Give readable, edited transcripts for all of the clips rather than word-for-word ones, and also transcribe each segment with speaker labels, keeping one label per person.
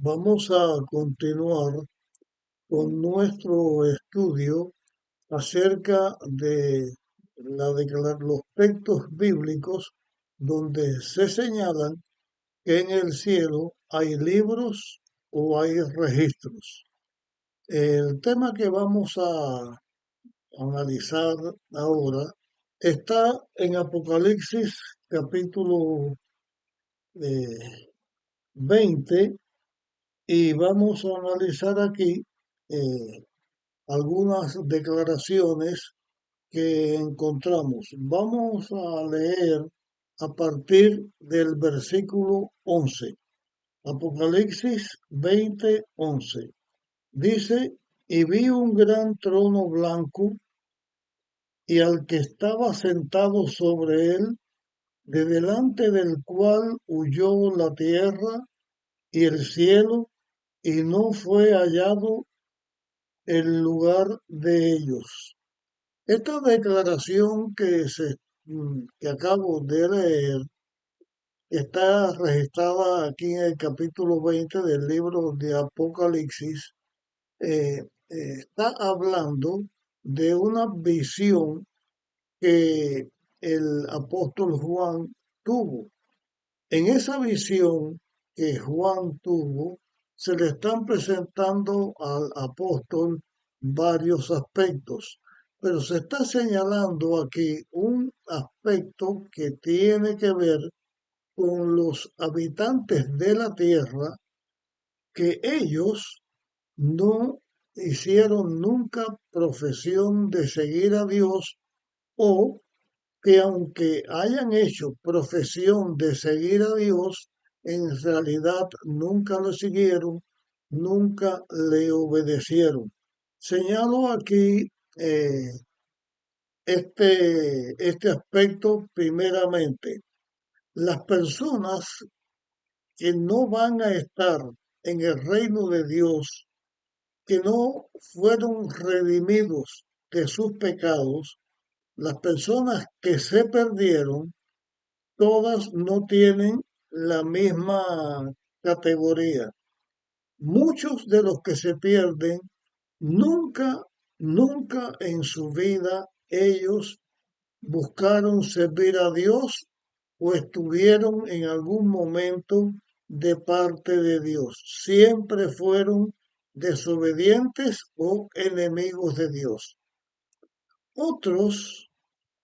Speaker 1: Vamos a continuar con nuestro estudio acerca de los textos bíblicos donde se señalan que en el cielo hay libros o hay registros. El tema que vamos a analizar ahora está en Apocalipsis capítulo 20 y vamos a analizar aquí eh, algunas declaraciones que encontramos. Vamos a leer a partir del versículo 11. Apocalipsis 20:11. Dice, y vi un gran trono blanco y al que estaba sentado sobre él, de delante del cual huyó la tierra y el cielo, y no fue hallado el lugar de ellos. Esta declaración que acabo de leer está registrada aquí en el capítulo 20 del libro de Apocalipsis. Está hablando de una visión que el apóstol Juan tuvo. En esa visión que Juan tuvo, se le están presentando al apóstol varios aspectos, pero se está señalando aquí un aspecto que tiene que ver con los habitantes de la tierra, que ellos no hicieron nunca profesión de seguir a Dios, o que aunque hayan hecho profesión de seguir a Dios, en realidad nunca lo siguieron, nunca le obedecieron. Señalo aquí eh, este aspecto primeramente. Las personas que no van a estar en el reino de Dios, que no fueron redimidos de sus pecados, las personas que se perdieron, todas no tienen la misma categoría. Muchos de los que se pierden nunca, nunca en su vida ellos buscaron servir a Dios o estuvieron en algún momento de parte de Dios. Siempre fueron desobedientes o enemigos de Dios. Otros,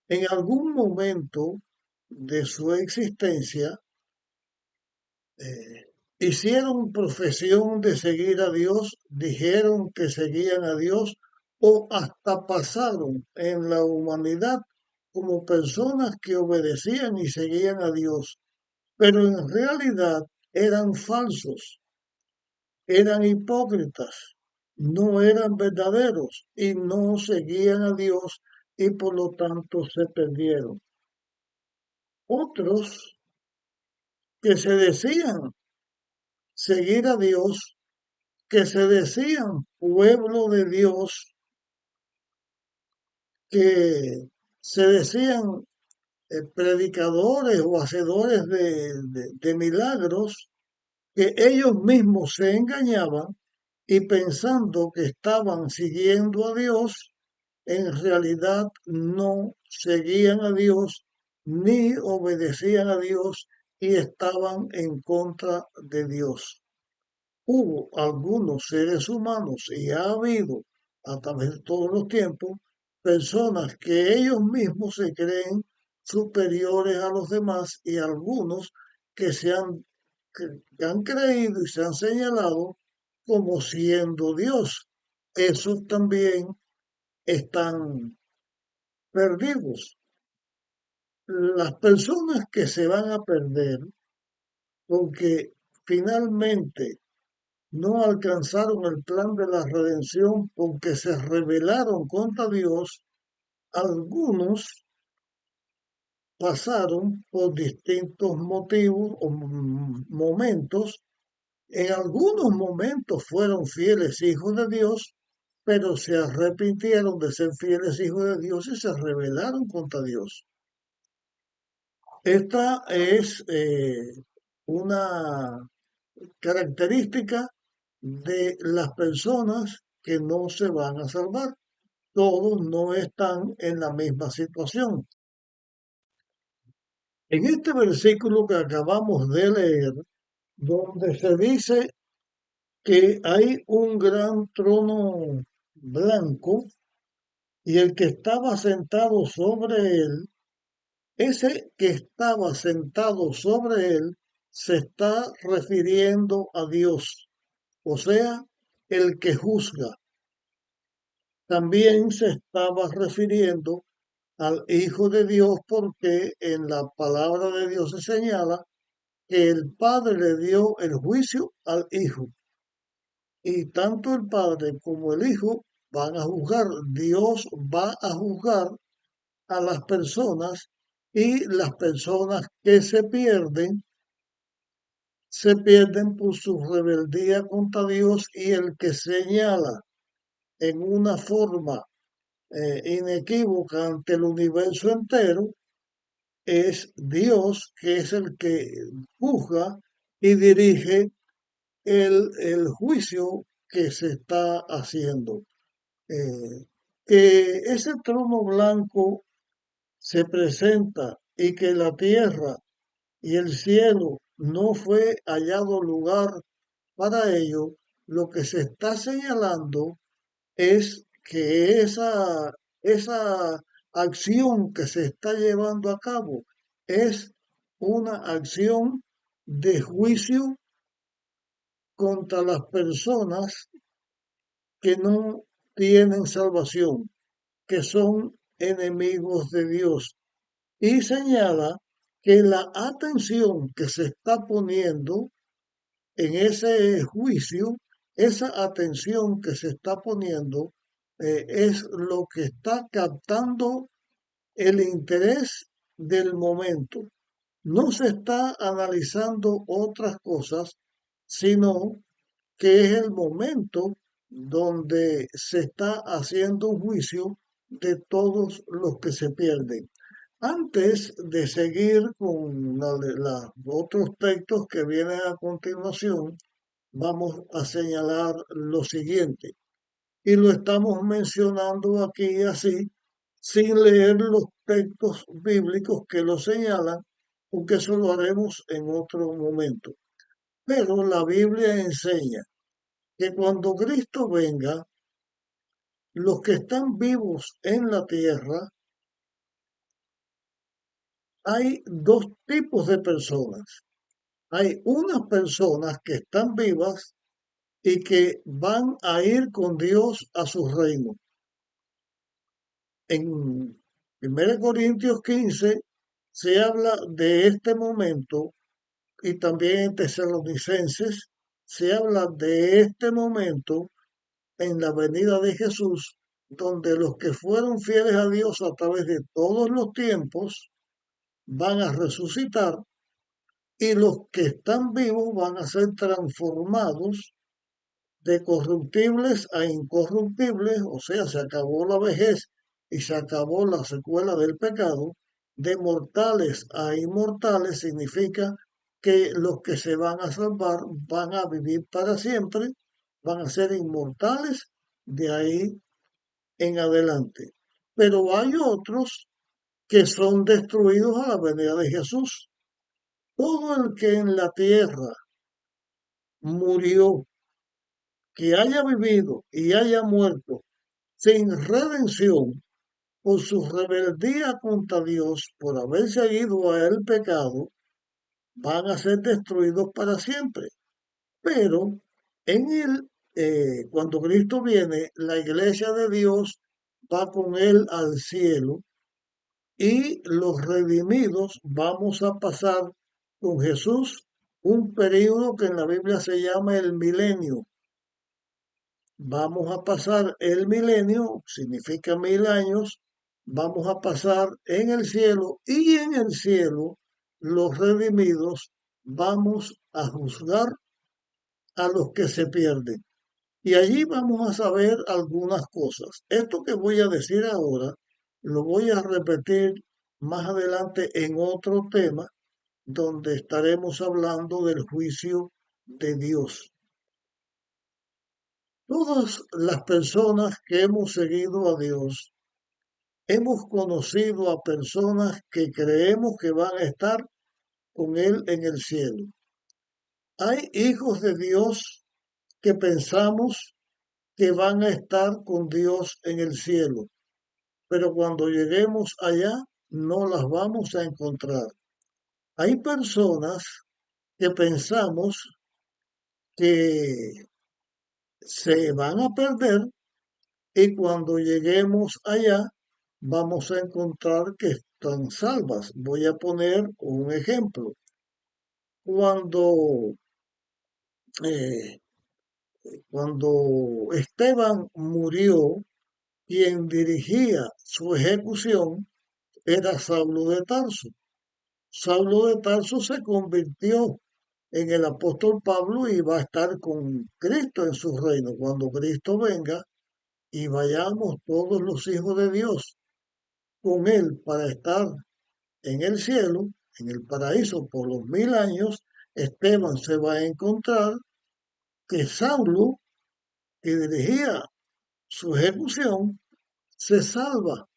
Speaker 1: en algún momento de su existencia, hicieron profesión de seguir a Dios, dijeron que seguían a Dios o hasta pasaron en la humanidad como personas que obedecían y seguían a Dios, pero en realidad eran falsos, eran hipócritas, no eran verdaderos y no seguían a Dios y por lo tanto se perdieron. Otros que se decían seguir a Dios, que se decían pueblo de Dios, que se decían predicadores o hacedores de milagros, que ellos mismos se engañaban y pensando que estaban siguiendo a Dios, en realidad no seguían a Dios ni obedecían a Dios y estaban en contra de Dios. Hubo algunos seres humanos y ha habido a través de todos los tiempos personas que ellos mismos se creen superiores a los demás y algunos que han creído y se han señalado como siendo Dios. Esos también están perdidos. Las personas que se van a perder porque finalmente no alcanzaron el plan de la redención porque se rebelaron contra Dios, algunos pasaron por distintos motivos o momentos. En algunos momentos fueron fieles hijos de Dios, pero se arrepintieron de ser fieles hijos de Dios y se rebelaron contra Dios. Esta es una característica de las personas que no se van a salvar. Todos no están en la misma situación. En este versículo que acabamos de leer, donde se dice que hay un gran trono blanco y el que estaba sentado sobre él, ese que estaba sentado sobre él se está refiriendo a Dios, o sea, el que juzga. También se estaba refiriendo al Hijo de Dios porque en la palabra de Dios se señala que el Padre le dio el juicio al Hijo. Y tanto el Padre como el Hijo van a juzgar. Dios va a juzgar a las personas y las personas que se pierden por su rebeldía contra Dios y el que señala en una forma inequívoca ante el universo entero es Dios, que es el que juzga y dirige el juicio que se está haciendo. Que ese trono blanco se presenta y que la tierra y el cielo no fue hallado lugar para ello, lo que se está señalando es que esa acción que se está llevando a cabo es una acción de juicio contra las personas que no tienen salvación, que son enemigos de Dios. Y señala que la atención que se está poniendo en ese juicio, esa atención que se está poniendo es lo que está captando el interés del momento. No se está analizando otras cosas, sino que es el momento donde se está haciendo un juicio de todos los que se pierden. Antes de seguir con los otros textos que vienen a continuación, vamos a señalar lo siguiente. Y lo estamos mencionando aquí así, sin leer los textos bíblicos que lo señalan, porque eso lo haremos en otro momento. Pero la Biblia enseña que cuando Cristo venga, los que están vivos en la tierra, hay dos tipos de personas. Hay unas personas que están vivas y que van a ir con Dios a su reino. En 1 Corintios 15 se habla de este momento y también en Tesalonicenses se habla de este momento en la venida de Jesús, donde los que fueron fieles a Dios a través de todos los tiempos van a resucitar y los que están vivos van a ser transformados de corruptibles a incorruptibles, o sea, se acabó la vejez y se acabó la secuela del pecado, de mortales a inmortales significa que los que se van a salvar van a vivir para siempre, van a ser inmortales de ahí en adelante. Pero hay otros que son destruidos a la venida de Jesús. Todo el que en la tierra murió, que haya vivido y haya muerto sin redención por su rebeldía contra Dios, por haber seguido a él pecado, van a ser destruidos para siempre. Pero cuando Cristo viene, la iglesia de Dios va con él al cielo y los redimidos vamos a pasar con Jesús un periodo que en la Biblia se llama el milenio. Vamos a pasar el milenio, significa 1000 años, vamos a pasar en el cielo y en el cielo los redimidos vamos a juzgar a los que se pierden. Y allí vamos a saber algunas cosas. Esto que voy a decir ahora lo voy a repetir más adelante en otro tema donde estaremos hablando del juicio de Dios. Todas las personas que hemos seguido a Dios, hemos conocido a personas que creemos que van a estar con Él en el cielo. Hay hijos de Dios que pensamos que van a estar con Dios en el cielo, pero cuando lleguemos allá no las vamos a encontrar. Hay personas que pensamos que se van a perder y cuando lleguemos allá vamos a encontrar que están salvas. Voy a poner un ejemplo. Cuando, eh, cuando Esteban murió, quien dirigía su ejecución era Saulo de Tarso. Saulo de Tarso se convirtió en el apóstol Pablo y va a estar con Cristo en su reino. Cuando Cristo venga y vayamos todos los hijos de Dios con Él para estar en el cielo, en el paraíso por los 1000 años, Esteban se va a encontrar que Saulo, que dirigía su ejecución, se salva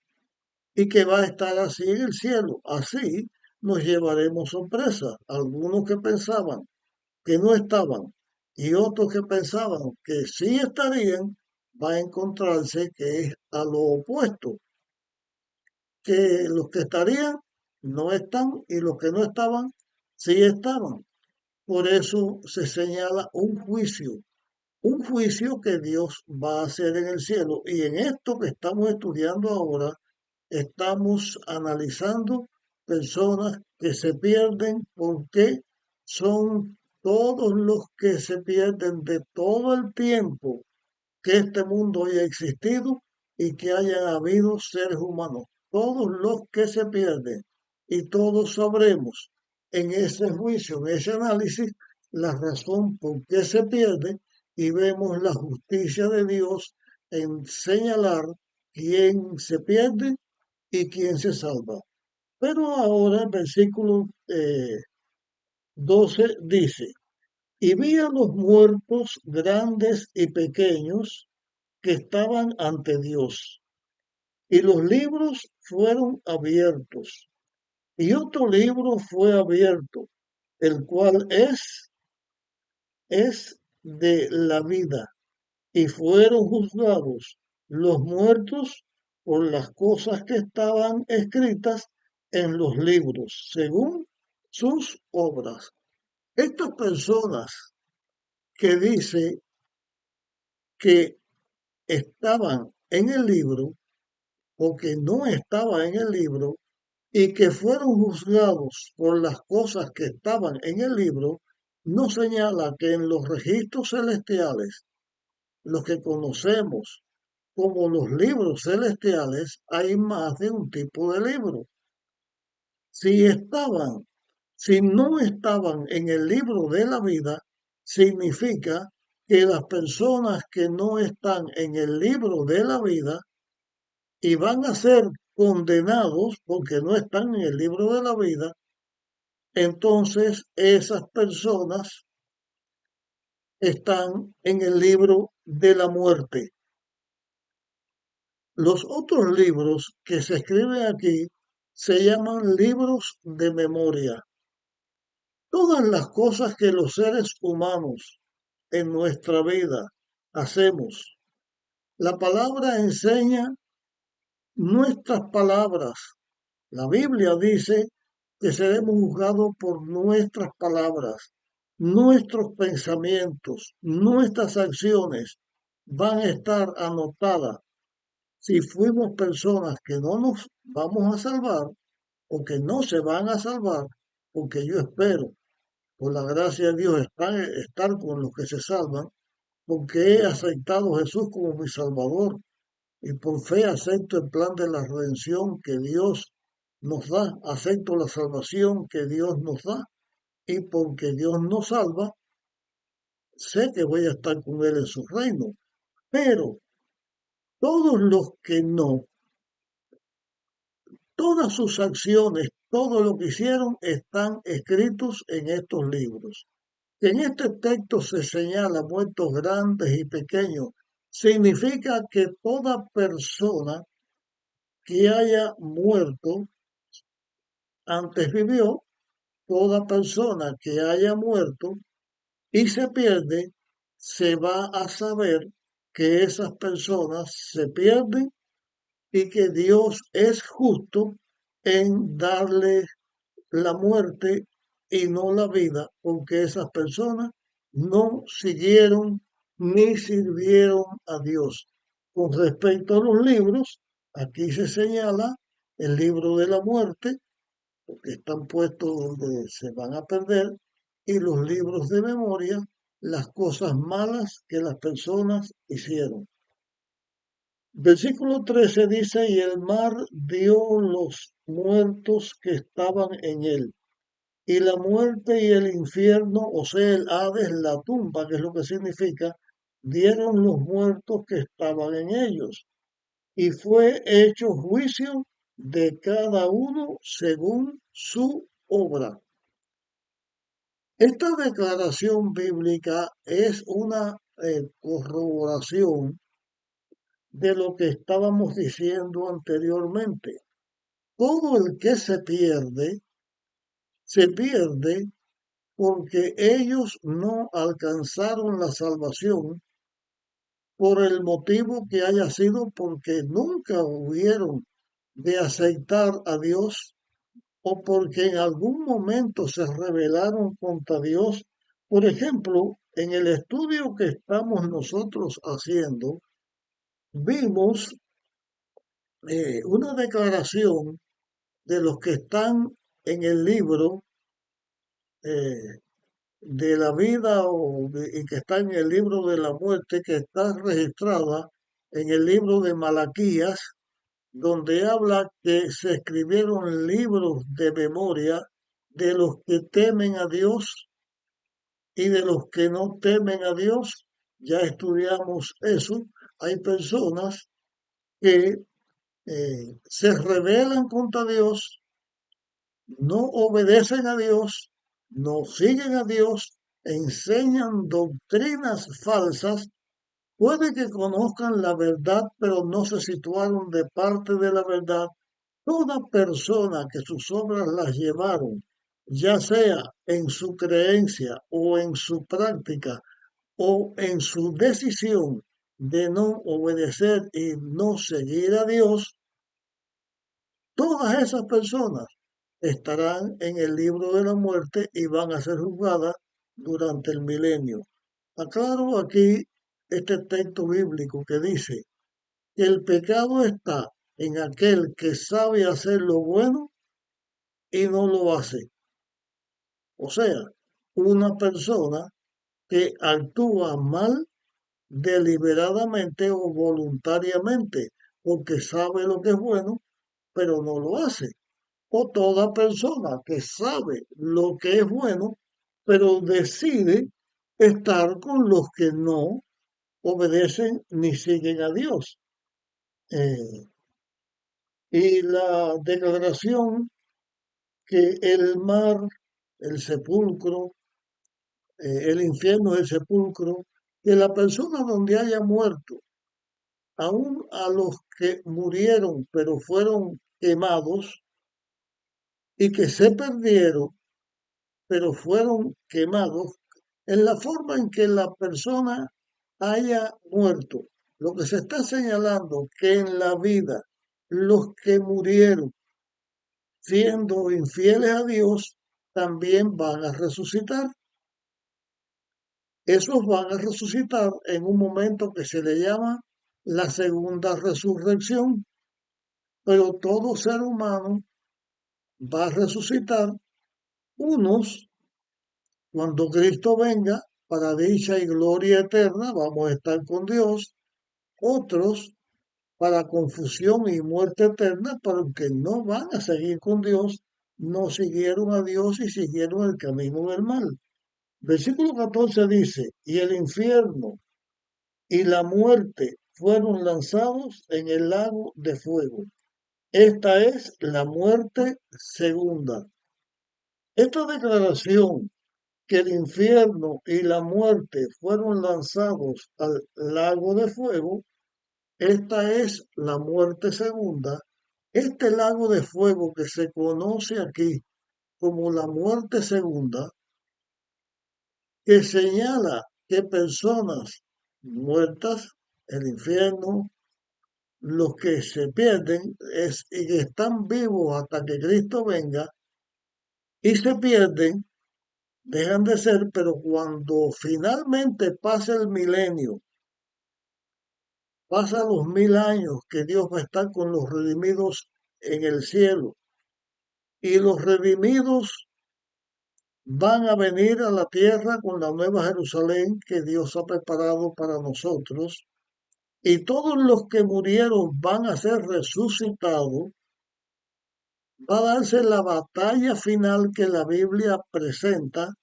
Speaker 1: y que va a estar así en el cielo. Así nos llevaremos sorpresa. Algunos que pensaban que no estaban y otros que pensaban que sí estarían, va a encontrarse que es a lo opuesto, que los que estarían no están y los que no estaban sí estaban. Por eso se señala un juicio que Dios va a hacer en el cielo. Y en esto que estamos estudiando ahora, estamos analizando personas que se pierden porque son todos los que se pierden de todo el tiempo que este mundo haya existido y que hayan habido seres humanos. Todos los que se pierden y todos sabremos en ese juicio, en ese análisis, la razón por qué se pierde y vemos la justicia de Dios en señalar quién se pierde y quién se salva. Pero ahora el versículo 12 dice, y vi a los muertos grandes y pequeños que estaban ante Dios, y los libros fueron abiertos, y otro libro fue abierto, el cual es de la vida, y fueron juzgados los muertos por las cosas que estaban escritas en los libros, según sus obras. Estas personas que dice que estaban en el libro o que no estaban en el libro y que fueron juzgados por las cosas que estaban en el libro, no señala que en los registros celestiales, los que conocemos como los libros celestiales, hay más de un tipo de libro. Si estaban, si no estaban en el libro de la vida, significa que las personas que no están en el libro de la vida y van a ser condenados porque no están en el libro de la vida, entonces esas personas están en el libro de la muerte. Los otros libros que se escriben aquí se llaman libros de memoria. Todas las cosas que los seres humanos en nuestra vida hacemos, la palabra enseña nuestras palabras. La Biblia dice que seremos juzgados por nuestras palabras, nuestros pensamientos, nuestras acciones van a estar anotadas. Si fuimos personas que no nos vamos a salvar o que no se van a salvar, porque yo espero, por la gracia de Dios, estar con los que se salvan, porque he aceptado a Jesús como mi Salvador y por fe acepto el plan de la redención que Dios nos da, acepto la salvación que Dios nos da y porque Dios nos salva, sé que voy a estar con Él en su reino. Pero todos los que no, todas sus acciones, todo lo que hicieron están escritos en estos libros. Que en este texto se señala muertos grandes y pequeños, significa que toda persona que haya muerto antes vivió, toda persona que haya muerto y se pierde, se va a saber que esas personas se pierden y que Dios es justo en darle la muerte y no la vida, porque esas personas no siguieron ni sirvieron a Dios. Con respecto a los libros, aquí se señala el libro de la muerte, porque están puestos donde se van a perder, y los libros de memoria, las cosas malas que las personas hicieron. Versículo 13 dice, y el mar dio los muertos que estaban en él, y la muerte y el infierno, o sea, el Hades, la tumba, que es lo que significa, dieron los muertos que estaban en ellos, y fue hecho juicio de cada uno según su obra. Esta declaración bíblica es una corroboración de lo que estábamos diciendo anteriormente. Todo el que se pierde porque ellos no alcanzaron la salvación por el motivo que haya sido, porque nunca hubieron de aceptar a Dios o porque en algún momento se rebelaron contra Dios. Por ejemplo, en el estudio que estamos nosotros haciendo, vimos una declaración de los que están en el libro eh, de la vida y que está en el libro de la muerte, que está registrada en el libro de Malaquías, donde habla que se escribieron libros de memoria de los que temen a Dios y de los que no temen a Dios. Ya estudiamos eso. Hay personas que se rebelan contra Dios, no obedecen a Dios, no siguen a Dios, enseñan doctrinas falsas, puede que conozcan la verdad, pero no se situaron de parte de la verdad. Toda persona que sus obras las llevaron, ya sea en su creencia o en su práctica o en su decisión de no obedecer y no seguir a Dios, todas esas personas estarán en el libro de la muerte y van a ser juzgadas durante el milenio. Aclaro aquí este texto bíblico que dice que el pecado está en aquel que sabe hacer lo bueno y no lo hace. O sea, una persona que actúa mal deliberadamente o voluntariamente porque sabe lo que es bueno, pero no lo hace. O toda persona que sabe lo que es bueno, pero decide estar con los que no obedecen ni siguen a Dios. Eh, y la declaración que el mar, el sepulcro, el infierno es el sepulcro, que la persona donde haya muerto, aun a los que murieron pero fueron quemados y que se perdieron pero fueron quemados, en la forma en que la persona haya muerto. Lo que se está señalando que en la vida los que murieron siendo infieles a Dios también van a resucitar. Esos van a resucitar en un momento que se le llama la segunda resurrección, pero todo ser humano va a resucitar, unos cuando Cristo venga para dicha y gloria eterna, vamos a estar con Dios, otros para confusión y muerte eterna, porque no van a seguir con Dios, no siguieron a Dios y siguieron el camino del mal. Versículo 14 dice, y el infierno y la muerte fueron lanzados en el lago de fuego. Esta es la muerte segunda. Esta declaración que el infierno y la muerte fueron lanzados al lago de fuego. Esta es la muerte segunda. Este lago de fuego que se conoce aquí como la muerte segunda, que señala que personas muertas, el infierno, los que se pierden y que están vivos hasta que Cristo venga y se pierden, dejan de ser, pero cuando finalmente pasa el milenio, pasa los 1000 años que Dios va a estar con los redimidos en el cielo y los redimidos van a venir a la tierra con la nueva Jerusalén que Dios ha preparado para nosotros y todos los que murieron van a ser resucitados. Va a darse la batalla final que la Biblia presenta,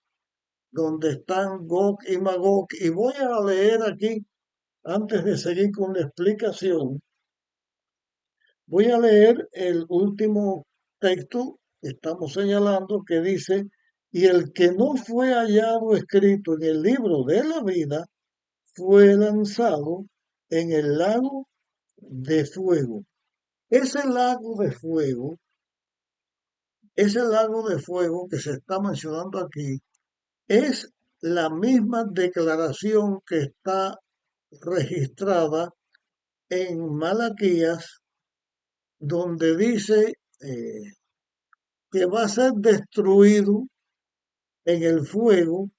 Speaker 1: donde están Gog y Magog. Y voy a leer aquí, antes de seguir con la explicación, voy a leer el último texto que estamos señalando que dice, y el que no fue hallado escrito en el libro de la vida fue lanzado en el lago de fuego. Ese lago de fuego, ese lago de fuego que se está mencionando aquí, es la misma declaración que está registrada en Malaquías, donde dice que va a ser destruido en el fuego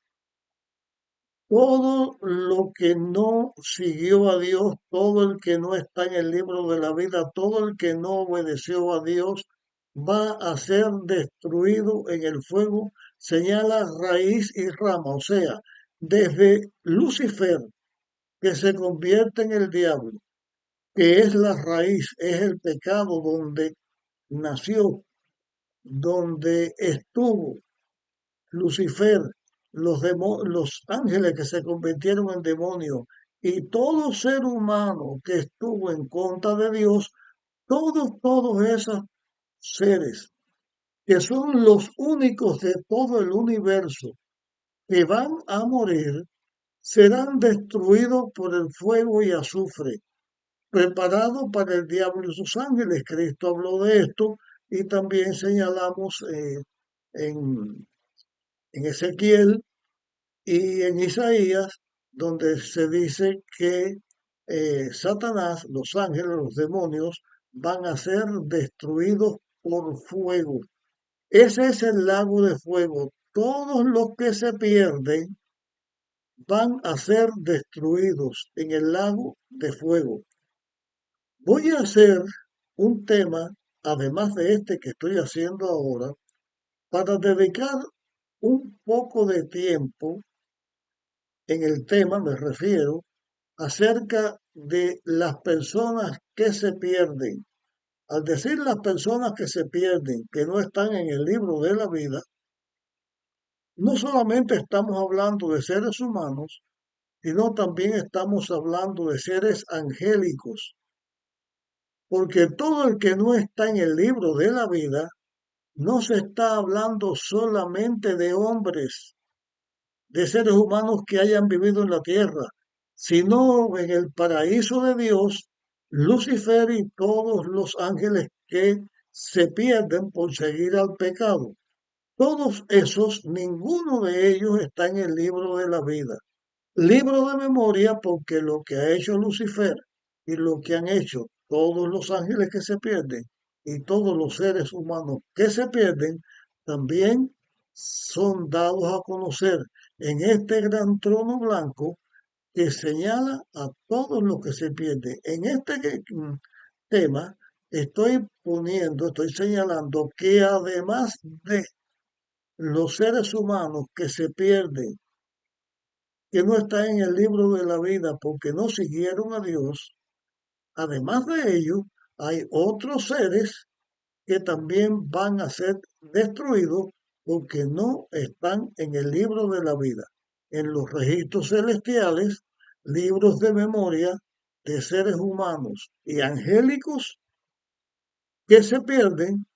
Speaker 1: todo lo que no siguió a Dios, todo el que no está en el libro de la vida, todo el que no obedeció a Dios, va a ser destruido en el fuego, señala raíz y rama, o sea, desde Lucifer, que se convierte en el diablo, que es la raíz, es el pecado donde nació, donde estuvo Lucifer, los ángeles que se convirtieron en demonios y todo ser humano que estuvo en contra de Dios, todos esos seres que son los únicos de todo el universo que van a morir, serán destruidos por el fuego y azufre, preparado para el diablo y sus ángeles. Cristo habló de esto y también señalamos en, en Ezequiel y en Isaías, donde se dice que Satanás, los ángeles, los demonios, van a ser destruidos por fuego. Ese es el lago de fuego. Todos los que se pierden van a ser destruidos en el lago de fuego. Voy a hacer un tema, además de este que estoy haciendo ahora, para dedicar un poco de tiempo en el tema, me refiero, acerca de las personas que se pierden. Al decir las personas que se pierden, que no están en el libro de la vida, no solamente estamos hablando de seres humanos, sino también estamos hablando de seres angélicos, porque todo el que no está en el libro de la vida, no se está hablando solamente de hombres, de seres humanos que hayan vivido en la tierra, sino en el paraíso de Dios, Lucifer y todos los ángeles que se pierden por seguir al pecado. Todos esos, ninguno de ellos está en el libro de la vida. Libro de memoria porque lo que ha hecho Lucifer y lo que han hecho todos los ángeles que se pierden y todos los seres humanos que se pierden, también son dados a conocer en este gran trono blanco que señala a todos los que se pierden. En este tema estoy señalando que además de los seres humanos que se pierden, que no están en el libro de la vida porque no siguieron a Dios, además de ello, hay otros seres que también van a ser destruidos porque no están en el libro de la vida. En los registros celestiales, libros de memoria de seres humanos y angélicos que se pierden,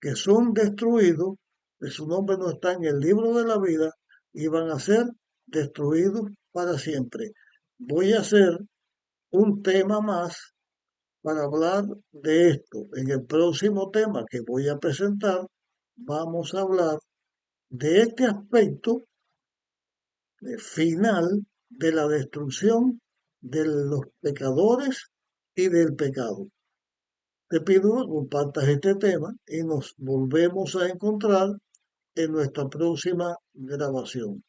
Speaker 1: que son destruidos, que su nombre no está en el libro de la vida, y van a ser destruidos para siempre. Voy a hacer un tema más para hablar de esto. En el próximo tema que voy a presentar, vamos a hablar de este aspecto final de la destrucción de los pecadores y del pecado. Te pido que compartas este tema y nos volvemos a encontrar en nuestra próxima grabación.